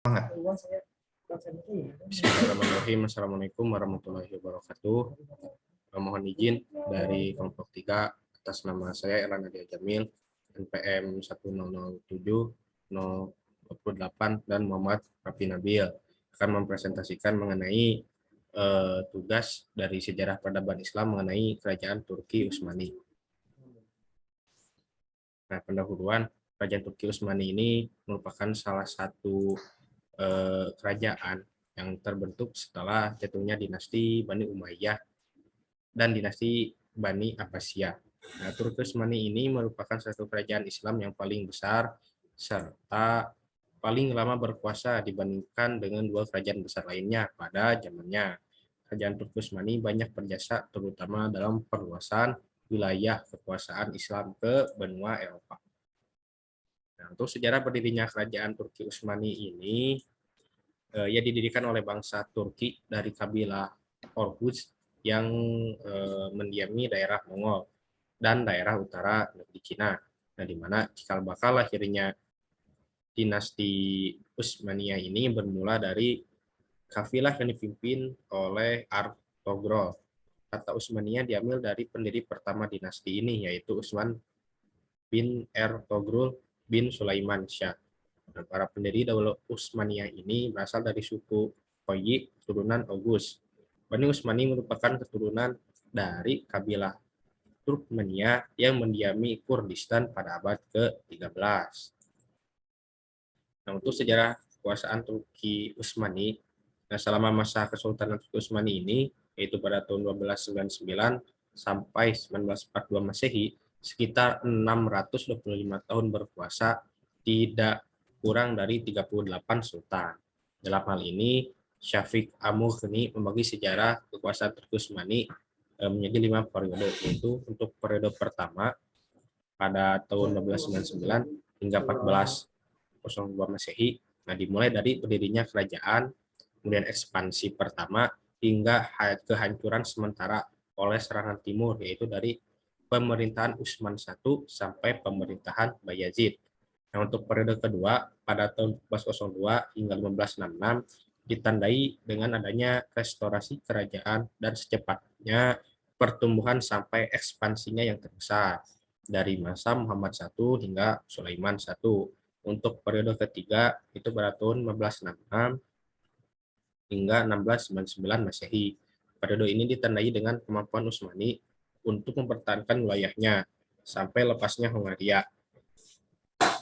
Bismillahirrahmanirrahim. Assalamualaikum warahmatullahi wabarakatuh. Mohon izin dari kelompok 3 atas nama saya Erlana Nadia Jamil, NPM 1007028 dan Muhammad Rafi Nabil akan mempresentasikan mengenai tugas dari sejarah peradaban Islam mengenai kerajaan Turki Utsmani. Nah, pendahuluan kerajaan Turki Utsmani ini merupakan salah satu kerajaan yang terbentuk setelah jatuhnya dinasti Bani Umayyah dan dinasti Bani Abbasiyah. Nah, Turki Utsmani ini merupakan satu kerajaan Islam yang paling besar serta paling lama berkuasa dibandingkan dengan dua kerajaan besar lainnya pada zamannya. Kerajaan Turki Utsmani banyak berjasa terutama dalam perluasan wilayah kekuasaan Islam ke benua Eropa. Nah, untuk sejarah berdirinya kerajaan Turki Utsmani ini, ia didirikan oleh bangsa Turki dari kabilah Orhuz yang mendiami daerah Mongol dan daerah utara negeri Cina. Nah, di mana cikal bakal lahirnya dinasti Utsmaniyah ini bermula dari kafilah yang dipimpin oleh Artogrol. Kata Utsmaniyah diambil dari pendiri pertama dinasti ini, yaitu Utsman bin Ertugrul bin Sulaiman Shah. Nah, para pendiri Daulah Utsmaniyah ini berasal dari suku Koyi, turunan Oghuz. Bani Utsmani merupakan keturunan dari kabilah Turkmenia yang mendiami Kurdistan pada abad ke-13. Nah, untuk sejarah kekuasaan Turki Utsmani, nah, selama masa Kesultanan Turki Utsmani ini, yaitu pada tahun 1299 sampai 1942 Masehi, sekitar 625 tahun berkuasa, tidak kurang dari 38 sultan. Dalam hal ini, Syafiq Amughni membagi sejarah kekuasaan Turki Utsmani menjadi 5 periode, yaitu untuk periode pertama pada tahun 1299 hingga 1402 Masehi. Nah, dimulai dari berdirinya kerajaan, kemudian ekspansi pertama hingga kehancuran sementara oleh serangan timur, yaitu dari pemerintahan Utsman I sampai pemerintahan Bayazid. Nah, untuk periode kedua pada tahun 1402 hingga 1566 ditandai dengan adanya restorasi kerajaan dan secepatnya pertumbuhan sampai ekspansinya yang terbesar dari masa Muhammad I hingga Sulaiman I. Untuk periode ketiga itu pada tahun 1566 hingga 1699 Masehi. Periode ini ditandai dengan kemampuan Utsmani untuk mempertahankan wilayahnya sampai lepasnya Hongaria.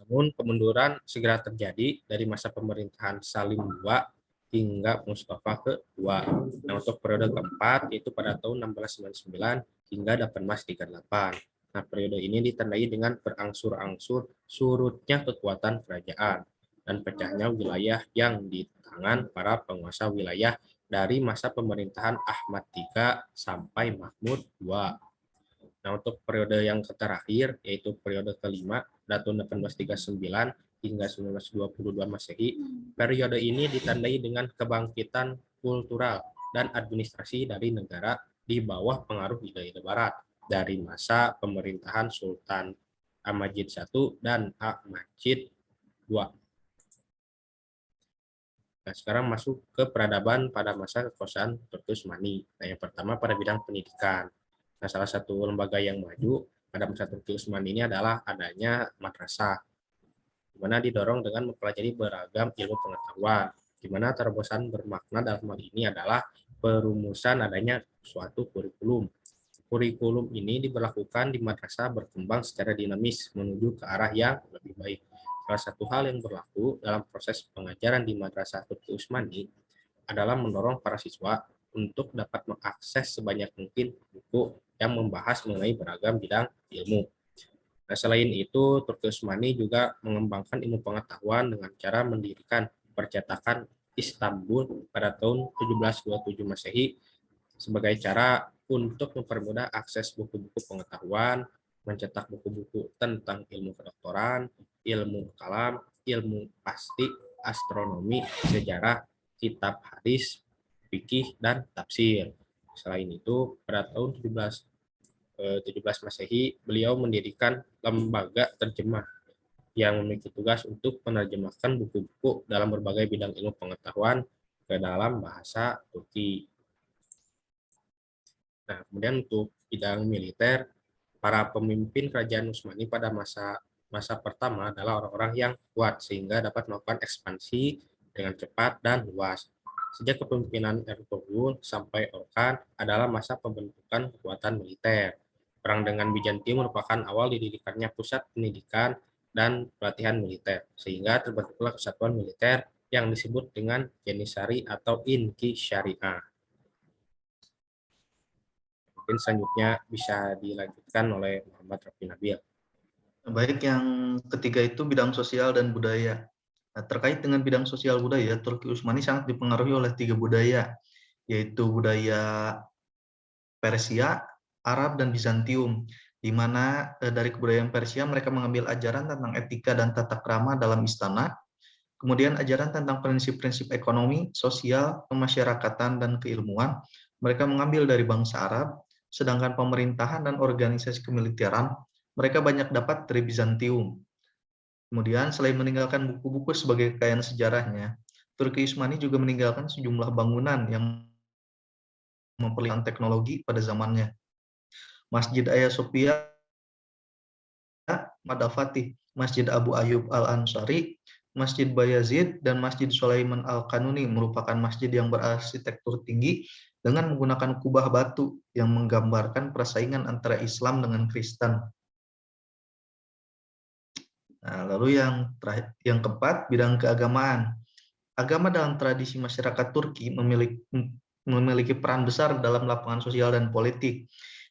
Namun kemunduran segera terjadi dari masa pemerintahan Salim II hingga Mustafa kedua. Nah, untuk periode keempat itu pada tahun 1699 hingga 1838. Nah, periode ini ditandai dengan berangsur-angsur surutnya kekuatan kerajaan dan pecahnya wilayah yang di tangan para penguasa wilayah dari masa pemerintahan Ahmad III sampai Mahmud II. Nah, untuk periode yang terakhir, yaitu periode kelima, dari tahun 1839 hingga 1922 Masehi, periode ini ditandai dengan kebangkitan kultural dan administrasi dari negara di bawah pengaruh Orde Barat dari masa pemerintahan Sultan Al-Majid I dan Al-Majid II. Nah, sekarang masuk ke peradaban pada masa kekuasaan Turki Utsmani. Nah, yang pertama pada bidang pendidikan. Nah, salah satu lembaga yang maju pada masa Turki Utsmani ini adalah adanya madrasah, di mana didorong dengan mempelajari beragam ilmu pengetahuan, di mana terobosan bermakna dalam hal ini adalah perumusan adanya suatu kurikulum. Kurikulum ini diberlakukan di madrasah berkembang secara dinamis menuju ke arah yang lebih baik. Salah satu hal yang berlaku dalam proses pengajaran di Madrasah Turki Utsmani adalah mendorong para siswa untuk dapat mengakses sebanyak mungkin buku yang membahas mengenai beragam bidang ilmu. Nah, selain itu, Turki Utsmani juga mengembangkan ilmu pengetahuan dengan cara mendirikan percetakan Istanbul pada tahun 1727 Masehi sebagai cara untuk mempermudah akses buku-buku pengetahuan, mencetak buku-buku tentang ilmu kedokteran, ilmu kalam, ilmu pasti, astronomi, sejarah, kitab hadis, fikih, dan tafsir. Selain itu, pada tahun 17 Masehi, beliau mendirikan lembaga terjemah yang memiliki tugas untuk menerjemahkan buku-buku dalam berbagai bidang ilmu pengetahuan ke dalam bahasa Turki. Nah, kemudian untuk bidang militer, para pemimpin kerajaan Utsmani pada masa pertama adalah orang-orang yang kuat sehingga dapat melakukan ekspansi dengan cepat dan luas. Sejak kepemimpinan Ertugrul sampai Orkan adalah masa pembentukan kekuatan militer. Perang dengan Bizantium merupakan awal didirikannya pusat pendidikan dan pelatihan militer, sehingga terbentuklah kesatuan militer yang disebut dengan Janissary atau Inki Syariah. Mungkin selanjutnya bisa dilanjutkan oleh Muhammad Rafi Nabil. Baik, yang ketiga itu bidang sosial dan budaya. Nah, terkait dengan bidang sosial budaya, Turki Utsmani sangat dipengaruhi oleh 3 budaya, yaitu budaya Persia, Arab, dan Bizantium, di mana dari kebudayaan Persia mereka mengambil ajaran tentang etika dan tata krama dalam istana, kemudian ajaran tentang prinsip-prinsip ekonomi, sosial, kemasyarakatan, dan keilmuan mereka mengambil dari bangsa Arab, sedangkan pemerintahan dan organisasi kemiliteran mereka banyak dapat dari Bizantium. Kemudian selain meninggalkan buku-buku sebagai kekayaan sejarahnya, Turki Utsmani juga meninggalkan sejumlah bangunan yang memperlihatkan teknologi pada zamannya. Masjid Hagia Sophia, Madafatih, Masjid Abu Ayyub Al-Ansari, Masjid Bayazid, dan Masjid Sulaiman Al-Kanuni merupakan masjid yang berarsitektur tinggi dengan menggunakan kubah batu yang menggambarkan persaingan antara Islam dengan Kristen. Nah, lalu yang keempat, bidang keagamaan. Agama dalam tradisi masyarakat Turki memiliki peran besar dalam lapangan sosial dan politik,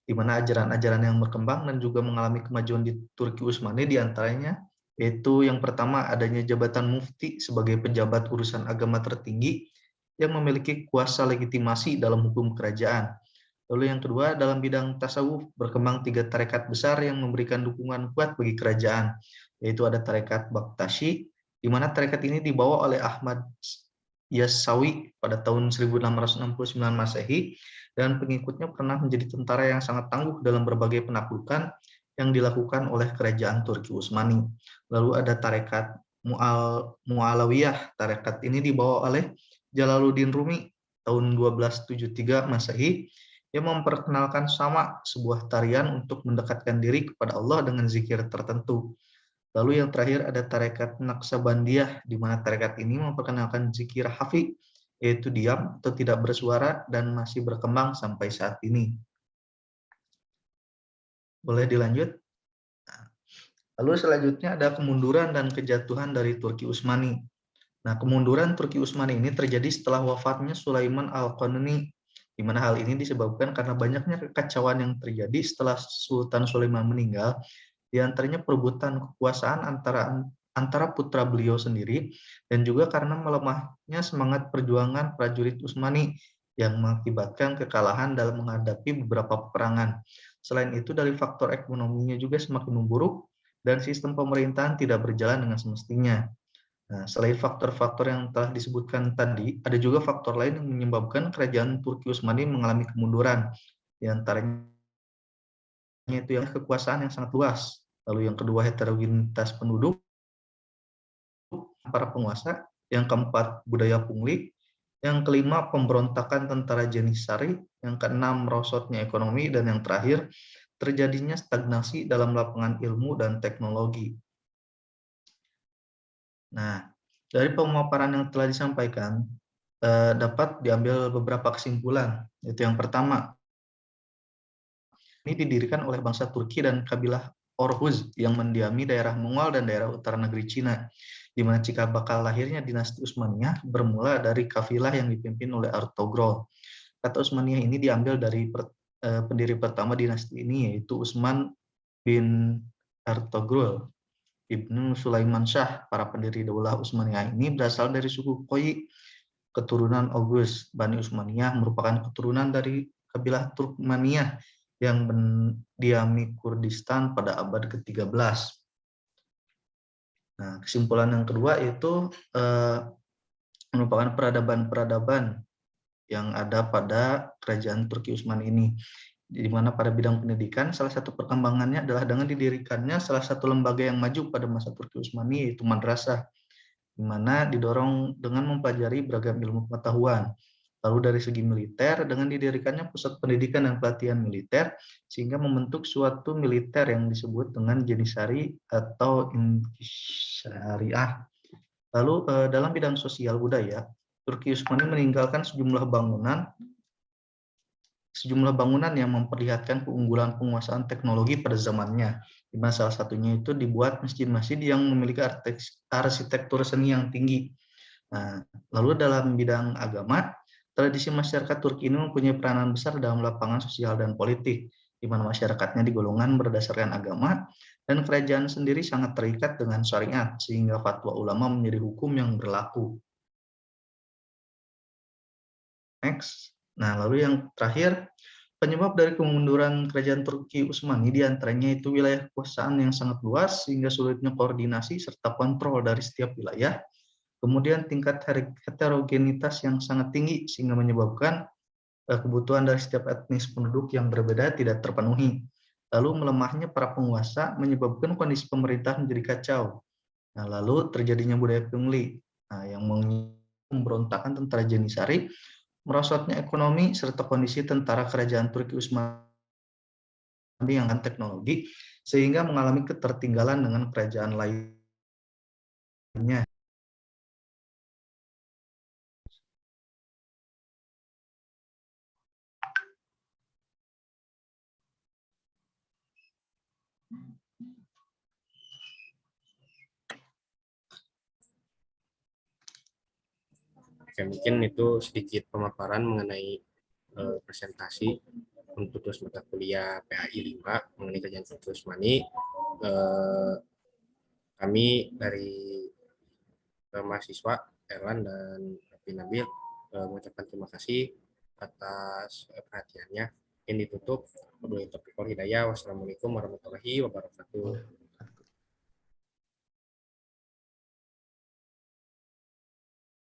di mana ajaran-ajaran yang berkembang dan juga mengalami kemajuan di Turki Utsmani diantaranya, yaitu yang pertama adanya jabatan mufti sebagai pejabat urusan agama tertinggi yang memiliki kuasa legitimasi dalam hukum kerajaan. Lalu yang kedua, dalam bidang tasawuf berkembang 3 tarekat besar yang memberikan dukungan kuat bagi kerajaan, yaitu ada tarekat Baktashi, di mana tarekat ini dibawa oleh Ahmad Yasawi pada tahun 1669 Masehi, dan pengikutnya pernah menjadi tentara yang sangat tangguh dalam berbagai penaklukan yang dilakukan oleh kerajaan Turki Utsmani. Lalu ada tarekat Mu'alawiyah. Tarekat ini dibawa oleh Jalaluddin Rumi tahun 1273 Masehi, yang memperkenalkan sama, sebuah tarian untuk mendekatkan diri kepada Allah dengan zikir tertentu. Lalu yang terakhir ada tarekat Naqsabandiyah, di mana tarekat ini memperkenalkan zikir hafi, yaitu diam atau tidak bersuara, dan masih berkembang sampai saat ini. Boleh dilanjut? Lalu selanjutnya ada kemunduran dan kejatuhan dari Turki Utsmani. Nah, kemunduran Turki Utsmani ini terjadi setelah wafatnya Sulaiman Al-Qanuni, di mana hal ini disebabkan karena banyaknya kekacauan yang terjadi setelah Sultan Sulaiman meninggal, di antaranya perebutan kekuasaan antara putra beliau sendiri, dan juga karena melemahnya semangat perjuangan prajurit Utsmani yang mengakibatkan kekalahan dalam menghadapi beberapa peperangan. Selain itu, dari faktor ekonominya juga semakin memburuk dan sistem pemerintahan tidak berjalan dengan semestinya. Nah, selain faktor-faktor yang telah disebutkan tadi, ada juga faktor lain yang menyebabkan kerajaan Turki Utsmani mengalami kemunduran. Di antaranya itu yang kekuasaan yang sangat luas. Lalu yang kedua, heterogenitas penduduk, para penguasa. Yang keempat, budaya pungli. Yang kelima, pemberontakan tentara Janissary. Yang keenam, merosotnya ekonomi. Dan yang terakhir, terjadinya stagnasi dalam lapangan ilmu dan teknologi. Nah, dari pemaparan yang telah disampaikan, dapat diambil beberapa kesimpulan. Yaitu yang pertama, ini didirikan oleh bangsa Turki dan kabilah Orhuz yang mendiami daerah Mongol dan daerah utara negeri Cina, di mana cikal bakal lahirnya dinasti Utsmaniyah bermula dari kafilah yang dipimpin oleh Ertugrul. Kata Utsmaniyah ini diambil dari pendiri pertama dinasti ini, yaitu Utsman bin Ertugrul Ibnu Sulaiman Shah. Para pendiri Daulah Utsmaniyah ini berasal dari suku Koyi, keturunan Oghuz. Bani Utsmaniyah merupakan keturunan dari kabilah Turkmeniyah yang mendiami Kurdistan pada abad ke-13. Nah, kesimpulan yang kedua itu merupakan peradaban-peradaban yang ada pada kerajaan Turki Utsmani ini. di mana pada bidang pendidikan salah satu perkembangannya adalah dengan didirikannya salah satu lembaga yang maju pada masa Turki Utsmani, yaitu madrasah, di mana didorong dengan mempelajari beragam ilmu pengetahuan. Lalu dari segi militer, dengan didirikannya pusat pendidikan dan pelatihan militer, sehingga membentuk suatu militer yang disebut dengan Jenisari atau Intisyariah. Lalu dalam bidang sosial budaya, Turki Utsmani meninggalkan sejumlah bangunan yang memperlihatkan keunggulan penguasaan teknologi pada zamannya, di mana salah satunya itu dibuat masjid-masjid yang memiliki arsitektur seni yang tinggi. Nah, lalu dalam bidang agama, tradisi masyarakat Turki ini mempunyai peranan besar dalam lapangan sosial dan politik, di mana masyarakatnya digolongan berdasarkan agama, dan kerajaan sendiri sangat terikat dengan syariat, sehingga fatwa ulama menjadi hukum yang berlaku. Next. Nah, lalu yang terakhir, penyebab dari kemunduran kerajaan Turki Utsmani diantaranya itu wilayah kekuasaan yang sangat luas sehingga sulitnya koordinasi serta kontrol dari setiap wilayah. Kemudian tingkat heterogenitas yang sangat tinggi sehingga menyebabkan kebutuhan dari setiap etnis penduduk yang berbeda tidak terpenuhi. Lalu melemahnya para penguasa menyebabkan kondisi pemerintah menjadi kacau. Nah, lalu terjadinya budaya pungli, yang memberontakan tentara Jenisari, merosotnya ekonomi serta kondisi tentara kerajaan Turki Utsmani yang teknologi sehingga mengalami ketertinggalan dengan kerajaan lainnya. Oke, mungkin itu sedikit pemaparan mengenai presentasi untuk tugas mata kuliah PAI 5 mengenai kerajaan Turki Utsmani. Kami dari mahasiswa Erlan dan Raffi Nabil mengucapkan terima kasih atas perhatiannya. Ini ditutup. Wassalamualaikum warahmatullahi wabarakatuh.